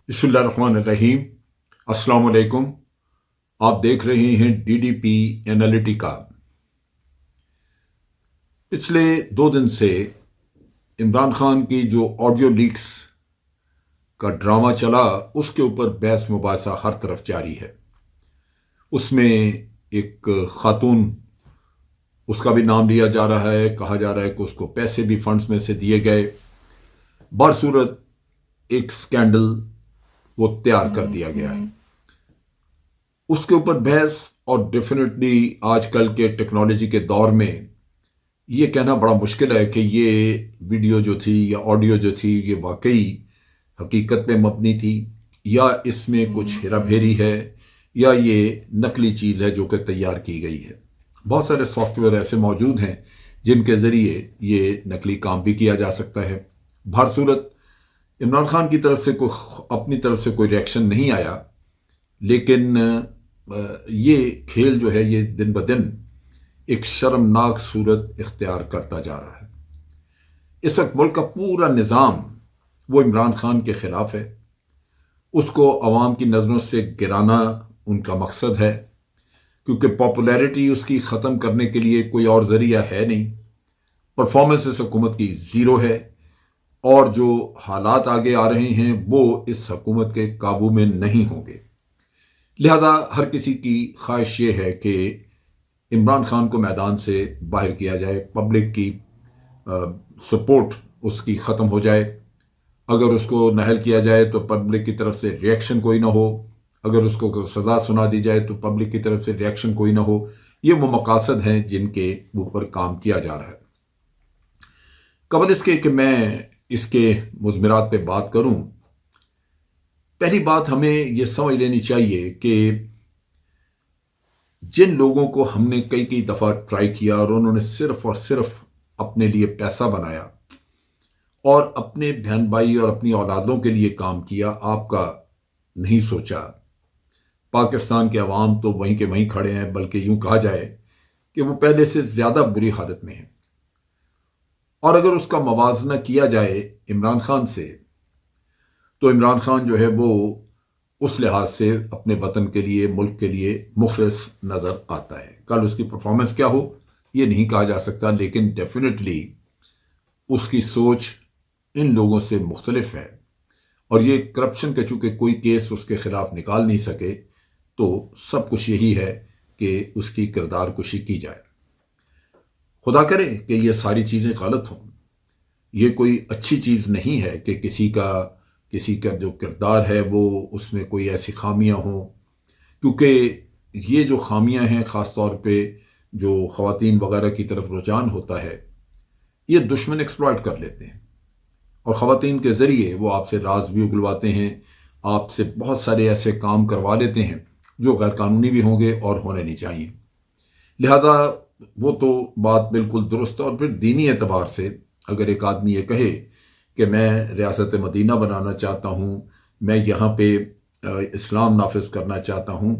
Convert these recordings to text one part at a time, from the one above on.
بسم اللہ الرحمن الرحیم۔ السلام علیکم۔ آپ دیکھ رہے ہیں ڈی ڈی پی اینالیٹیکا۔ پچھلے 2 دن سے عمران خان کی جو آڈیو لیکس کا ڈرامہ چلا، اس کے اوپر بحث مباحثہ ہر طرف جاری ہے۔ اس میں ایک خاتون، اس کا بھی نام لیا جا رہا ہے، کہا جا رہا ہے کہ اس کو پیسے بھی فنڈز میں سے دیے گئے۔ بصورت ایک سکینڈل وہ تیار کر دیا گیا ہے۔ اس کے اوپر بحث، اور ڈیفینیٹلی آج کل کے ٹیکنالوجی کے دور میں یہ کہنا بڑا مشکل ہے کہ یہ ویڈیو جو تھی یا آڈیو جو تھی یہ واقعی حقیقت پہ مبنی تھی یا اس میں کچھ ہیرا پھیری ہے یا یہ نقلی چیز ہے جو کہ تیار کی گئی ہے۔ بہت سارے سافٹ ویئر ایسے موجود ہیں جن کے ذریعے یہ نقلی کام بھی کیا جا سکتا ہے۔ بہر صورت عمران خان کی طرف سے اپنی طرف سے کوئی ریئیکشن نہیں آیا، لیکن یہ کھیل جو ہے یہ دن بدن ایک شرمناک صورت اختیار کرتا جا رہا ہے۔ اس وقت ملک کا پورا نظام وہ عمران خان کے خلاف ہے۔ اس کو عوام کی نظروں سے گرانا ان کا مقصد ہے، کیونکہ پاپولیرٹی اس کی ختم کرنے کے لیے کوئی اور ذریعہ ہے نہیں۔ پرفارمنس اس حکومت کی زیرو ہے، اور جو حالات آگے آ رہے ہیں وہ اس حکومت کے قابو میں نہیں ہوں گے۔ لہذا ہر کسی کی خواہش یہ ہے کہ عمران خان کو میدان سے باہر کیا جائے، پبلک کی سپورٹ اس کی ختم ہو جائے۔ اگر اس کو نااہل کیا جائے تو پبلک کی طرف سے ریئیکشن کوئی نہ ہو، اگر اس کو سزا سنا دی جائے تو پبلک کی طرف سے ریئیکشن کوئی نہ ہو۔ یہ وہ مقاصد ہیں جن کے اوپر کام کیا جا رہا ہے۔ قبل اس کے کہ میں اس کے مضمرات پہ بات کروں، پہلی بات ہمیں یہ سمجھ لینی چاہیے کہ جن لوگوں کو ہم نے کئی دفعہ ٹرائی کیا اور انہوں نے صرف اور صرف اپنے لیے پیسہ بنایا اور اپنے بہن بھائی اور اپنی اولادوں کے لیے کام کیا، آپ کا نہیں سوچا۔ پاکستان کے عوام تو وہیں کے وہیں کھڑے ہیں، بلکہ یوں کہا جائے کہ وہ پہلے سے زیادہ بری حالت میں ہیں۔ اور اگر اس کا موازنہ کیا جائے عمران خان سے، تو عمران خان جو ہے وہ اس لحاظ سے اپنے وطن کے لیے، ملک کے لیے مخلص نظر آتا ہے۔ کل اس کی پرفارمنس کیا ہو یہ نہیں کہا جا سکتا، لیکن ڈیفینیٹلی اس کی سوچ ان لوگوں سے مختلف ہے، اور یہ کرپشن کا چونکہ کوئی کیس اس کے خلاف نکال نہیں سکے، تو سب کچھ یہی ہے کہ اس کی کردار کشی کی جائے۔ خدا کرے کہ یہ ساری چیزیں غلط ہوں۔ یہ کوئی اچھی چیز نہیں ہے کہ کسی کا جو کردار ہے وہ اس میں کوئی ایسی خامیاں ہوں، کیونکہ یہ جو خامیاں ہیں، خاص طور پہ جو خواتین وغیرہ کی طرف رجحان ہوتا ہے، یہ دشمن ایکسپلائٹ کر لیتے ہیں، اور خواتین کے ذریعے وہ آپ سے راز بھی اگلواتے ہیں، آپ سے بہت سارے ایسے کام کروا لیتے ہیں جو غیر قانونی بھی ہوں گے اور ہونے نہیں چاہیے۔ لہذا وہ تو بات بالکل درست ہے۔ اور پھر دینی اعتبار سے اگر ایک آدمی یہ کہے کہ میں ریاست مدینہ بنانا چاہتا ہوں، میں یہاں پہ اسلام نافذ کرنا چاہتا ہوں،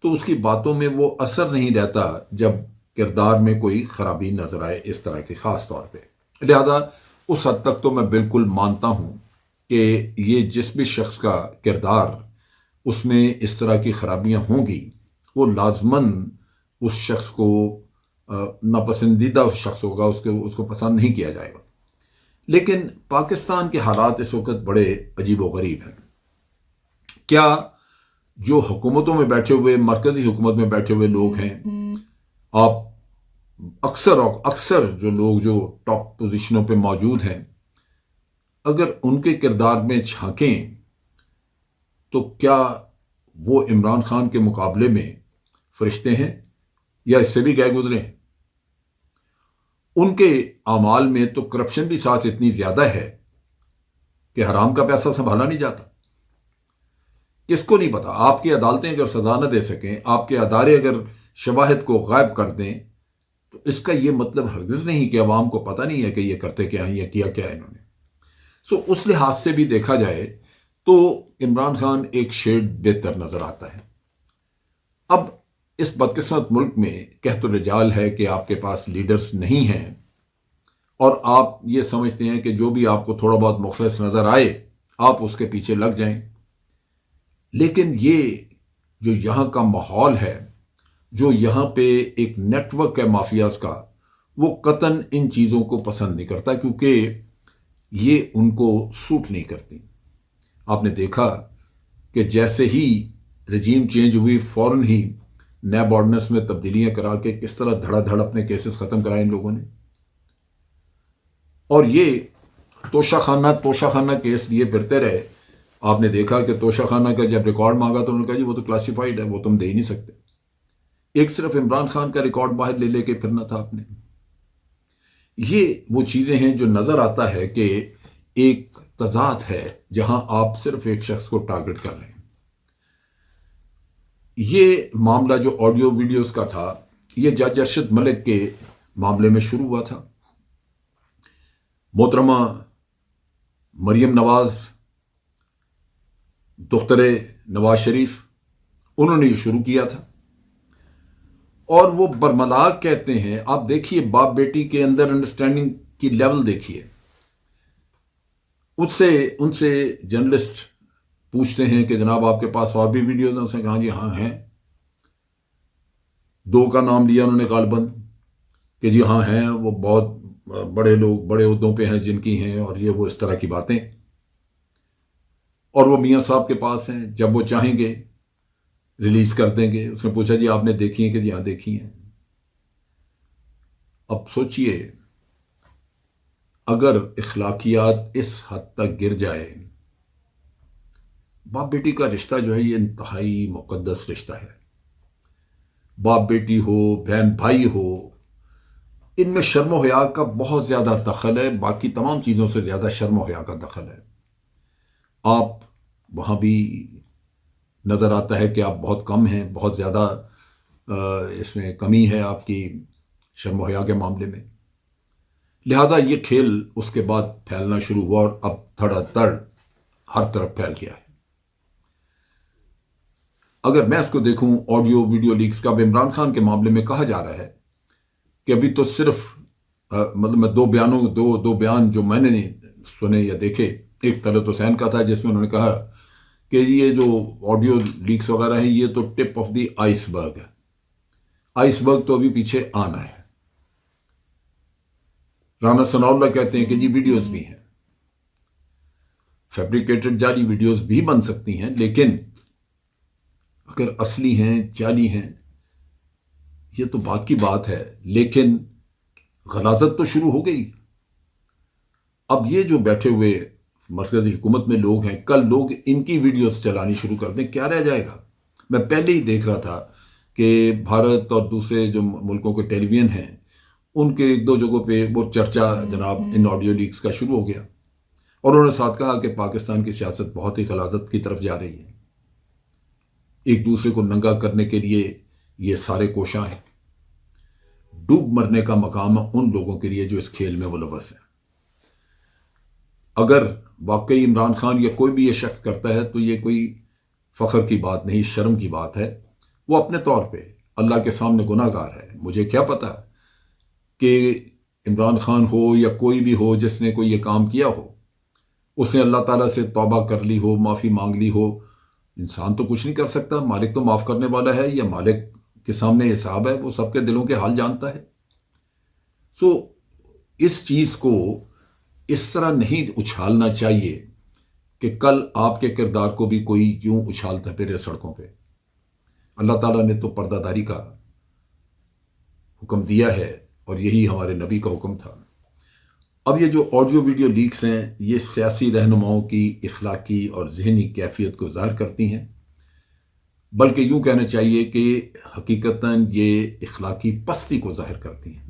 تو اس کی باتوں میں وہ اثر نہیں رہتا جب کردار میں کوئی خرابی نظر آئے اس طرح کی، خاص طور پہ۔ لہذا اس حد تک تو میں بالکل مانتا ہوں کہ یہ جس بھی شخص کا کردار اس میں اس طرح کی خرابیاں ہوں گی، وہ لازماً اس شخص کو ناپسندیدہ شخص ہوگا، اس کو پسند نہیں کیا جائے گا۔ لیکن پاکستان کے حالات اس وقت بڑے عجیب و غریب ہیں۔ کیا جو حکومتوں میں بیٹھے ہوئے، مرکزی حکومت میں بیٹھے ہوئے لوگ ہیں، آپ اکثر جو لوگ جو ٹاپ پوزیشنوں پہ موجود ہیں، اگر ان کے کردار میں جھانکیں تو کیا وہ عمران خان کے مقابلے میں فرشتے ہیں یا اس سے بھی گئے گزرے ہیں؟ ان کے اعمال میں تو کرپشن بھی ساتھ اتنی زیادہ ہے کہ حرام کا پیسہ سنبھالا نہیں جاتا۔ کس کو نہیں پتا؟ آپ کی عدالتیں اگر سزا نہ دے سکیں، آپ کے ادارے اگر شواہد کو غائب کر دیں، تو اس کا یہ مطلب ہرگز نہیں کہ عوام کو پتہ نہیں ہے کہ یہ کرتے کیا ہیں یا کیا کیا ہے انہوں نے۔ اس لحاظ سے بھی دیکھا جائے تو عمران خان ایک شیڈ بہتر نظر آتا ہے۔ اب اس بدقسمت ملک میں قحط الرجال ہے کہ آپ کے پاس لیڈرز نہیں ہیں، اور آپ یہ سمجھتے ہیں کہ جو بھی آپ کو تھوڑا بہت مخلص نظر آئے آپ اس کے پیچھے لگ جائیں۔ لیکن یہ جو یہاں کا ماحول ہے، جو یہاں پہ ایک نیٹ ورک ہے مافیاز کا، وہ قطعاً ان چیزوں کو پسند نہیں کرتا، کیونکہ یہ ان کو سوٹ نہیں کرتی۔ آپ نے دیکھا کہ جیسے ہی رجیم چینج ہوئی، فوراً ہی نیب آرڈیننس میں تبدیلیاں کرا کے کس طرح دھڑا دھڑ اپنے کیسز ختم کرائے ان لوگوں نے۔ اور یہ توشہ خانہ کیس لیے پھرتے رہے۔ آپ نے دیکھا کہ توشہ خانہ کا جب ریکارڈ مانگا تو انہوں نے کہا جی وہ تو کلاسیفائڈ ہے، وہ تم دے ہی نہیں سکتے۔ ایک صرف عمران خان کا ریکارڈ باہر لے لے کے پھرنا تھا آپ نے۔ یہ وہ چیزیں ہیں جو نظر آتا ہے کہ ایک تضاد ہے جہاں آپ صرف ایک شخص کو ٹارگٹ کر رہے ہیں۔ یہ معاملہ جو آڈیو ویڈیوز کا تھا، یہ جج ارشد ملک کے معاملے میں شروع ہوا تھا۔ محترمہ مریم نواز، دختر نواز شریف، انہوں نے یہ شروع کیا تھا، اور وہ برملا کہتے ہیں۔ آپ دیکھیے باپ بیٹی کے اندر انڈرسٹینڈنگ کی لیول دیکھیے۔ ان سے جرنلسٹ پوچھتے ہیں کہ جناب آپ کے پاس اور بھی ویڈیوز ہیں؟ اس نے کہا جی ہاں ہیں۔ 2 کا نام لیا انہوں نے غالباً کہ جی ہاں ہیں، وہ بہت بڑے لوگ، بڑے عہدوں پہ ہیں جن کی ہیں، اور یہ وہ اس طرح کی باتیں، اور وہ میاں صاحب کے پاس ہیں، جب وہ چاہیں گے ریلیز کر دیں گے۔ اس نے پوچھا جی آپ نے دیکھی ہیں؟ کہ جی ہاں دیکھی ہیں۔ اب سوچئے اگر اخلاقیات اس حد تک گر جائے، باپ بیٹی کا رشتہ جو ہے یہ انتہائی مقدس رشتہ ہے۔ باپ بیٹی ہو، بہن بھائی ہو، ان میں شرم و حیا کا بہت زیادہ دخل ہے، باقی تمام چیزوں سے زیادہ شرم و حیا کا دخل ہے۔ آپ وہاں بھی نظر آتا ہے کہ آپ بہت کم ہیں، بہت زیادہ اس میں کمی ہے آپ کی شرم و حیا کے معاملے میں۔ لہذا یہ کھیل اس کے بعد پھیلنا شروع ہوا، اور اب دھڑا دھڑ ہر طرف پھیل گیا ہے۔ اگر میں اس کو دیکھوں آڈیو ویڈیو لیکس کا، اب عمران خان کے معاملے میں کہا جا رہا ہے کہ ابھی تو صرف مطلب میں دو بیان جو میں نے سنے یا دیکھے، ایک طلعت حسین کا تھا جس میں انہوں نے کہا کہ یہ جو آڈیو لیکس وغیرہ ہیں یہ تو ٹپ آف دی آئس برگ ہے، آئس برگ تو ابھی پیچھے آنا ہے۔ رانا ثناء اللہ کہتے ہیں کہ جی ویڈیوز بھی ہیں، فیبریکیٹڈ جعلی ویڈیوز بھی بن سکتی ہیں، لیکن اگر اصلی ہیں، جعلی ہیں، یہ تو بات کی بات ہے، لیکن غلاظت تو شروع ہو گئی۔ اب یہ جو بیٹھے ہوئے مرکزی حکومت میں لوگ ہیں، کل لوگ ان کی ویڈیوز چلانی شروع کر دیں، کیا رہ جائے گا؟ میں پہلے ہی دیکھ رہا تھا کہ بھارت اور دوسرے جو ملکوں کے ٹیلی ویژن ہیں، ان کے 1-2 جگہوں پہ وہ چرچا جناب ان آڈیو لیکس کا شروع ہو گیا، اور انہوں نے ساتھ کہا کہ پاکستان کی سیاست بہت ہی غلاظت کی طرف جا رہی ہے، ایک دوسرے کو ننگا کرنے کے لیے یہ سارے کوشاں ہیں۔ ڈوب مرنے کا مقام ہے ان لوگوں کے لیے جو اس کھیل میں ملوث ہیں۔ اگر واقعی عمران خان یا کوئی بھی یہ شخص کرتا ہے تو یہ کوئی فخر کی بات نہیں، شرم کی بات ہے۔ وہ اپنے طور پہ اللہ کے سامنے گناہ گار ہے۔ مجھے کیا پتا کہ عمران خان ہو یا کوئی بھی ہو جس نے کوئی یہ کام کیا ہو، اس نے اللہ تعالیٰ سے توبہ کر لی ہو، معافی مانگ لی ہو۔ انسان تو کچھ نہیں کر سکتا، مالک تو معاف کرنے والا ہے، یا مالک کے سامنے حساب ہے، وہ سب کے دلوں کے حال جانتا ہے۔ سو اس چیز کو اس طرح نہیں اچھالنا چاہیے کہ کل آپ کے کردار کو بھی کوئی یوں اچھالتا پھرے سڑکوں پہ۔ اللہ تعالیٰ نے تو پردہ داری کا حکم دیا ہے، اور یہی ہمارے نبی کا حکم تھا۔ اب یہ جو آڈیو ویڈیو لیکس ہیں، یہ سیاسی رہنماؤں کی اخلاقی اور ذہنی کیفیت کو ظاہر کرتی ہیں، بلکہ یوں کہنا چاہیے کہ حقیقتاً یہ اخلاقی پستی کو ظاہر کرتی ہیں۔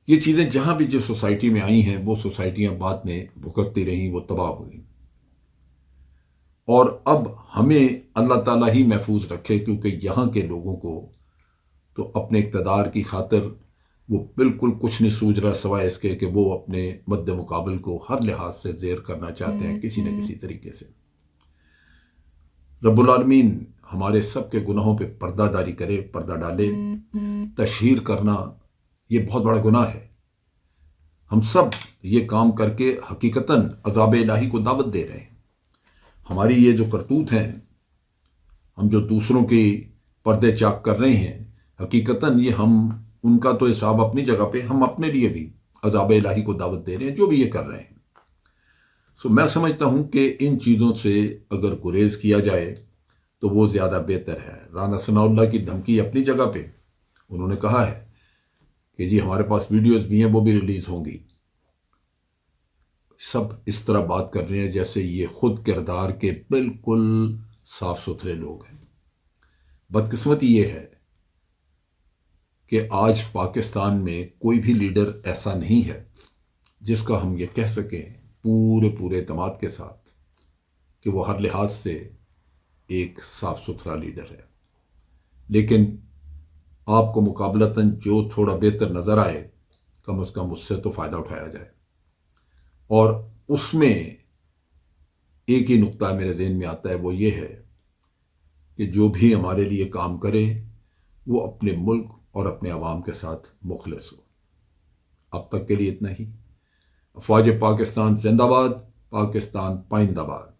یہ چیزیں جہاں بھی جو سوسائٹی میں آئی ہیں، وہ سوسائٹیاں بعد میں بھگتتی رہیں، وہ تباہ ہوئیں، اور اب ہمیں اللہ تعالیٰ ہی محفوظ رکھے، کیونکہ یہاں کے لوگوں کو تو اپنے اقتدار کی خاطر وہ بالکل کچھ نہیں سوچ رہا سوائے اس کے کہ وہ اپنے مد مقابل کو ہر لحاظ سے زیر کرنا چاہتے ہیں کسی نہ کسی طریقے سے۔ رب العالمین ہمارے سب کے گناہوں پہ پردہ داری کرے، پردہ ڈالے۔ تشہیر کرنا یہ بہت بڑا گناہ ہے۔ ہم سب یہ کام کر کے حقیقتاً عذاب الہی کو دعوت دے رہے ہیں۔ ہماری یہ جو کرتوت ہیں، ہم جو دوسروں کی پردے چاک کر رہے ہیں، حقیقتاً یہ ہم ان کا تو حساب اپنی جگہ پہ، ہم اپنے لیے بھی عذاب الہی کو دعوت دے رہے ہیں جو بھی یہ کر رہے ہیں۔ میں سمجھتا ہوں کہ ان چیزوں سے اگر گریز کیا جائے تو وہ زیادہ بہتر ہے۔ رانا ثناء اللہ کی دھمکی اپنی جگہ پہ، انہوں نے کہا ہے کہ جی ہمارے پاس ویڈیوز بھی ہیں، وہ بھی ریلیز ہوں گی۔ سب اس طرح بات کر رہے ہیں جیسے یہ خود کردار کے بالکل صاف ستھرے لوگ ہیں۔ بدقسمتی یہ ہے کہ آج پاکستان میں کوئی بھی لیڈر ایسا نہیں ہے جس کا ہم یہ کہہ سکیں پورے اعتماد کے ساتھ کہ وہ ہر لحاظ سے ایک صاف ستھرا لیڈر ہے۔ لیکن آپ کو مقابلتاً جو تھوڑا بہتر نظر آئے، کم از کم اس سے تو فائدہ اٹھایا جائے۔ اور اس میں ایک ہی نقطہ میرے ذہن میں آتا ہے، وہ یہ ہے کہ جو بھی ہمارے لیے کام کرے وہ اپنے ملک اور اپنے عوام کے ساتھ مخلص ہو۔ اب تک کے لیے اتنا ہی۔ افواج پاکستان زندہ باد، پاکستان پائندہ باد۔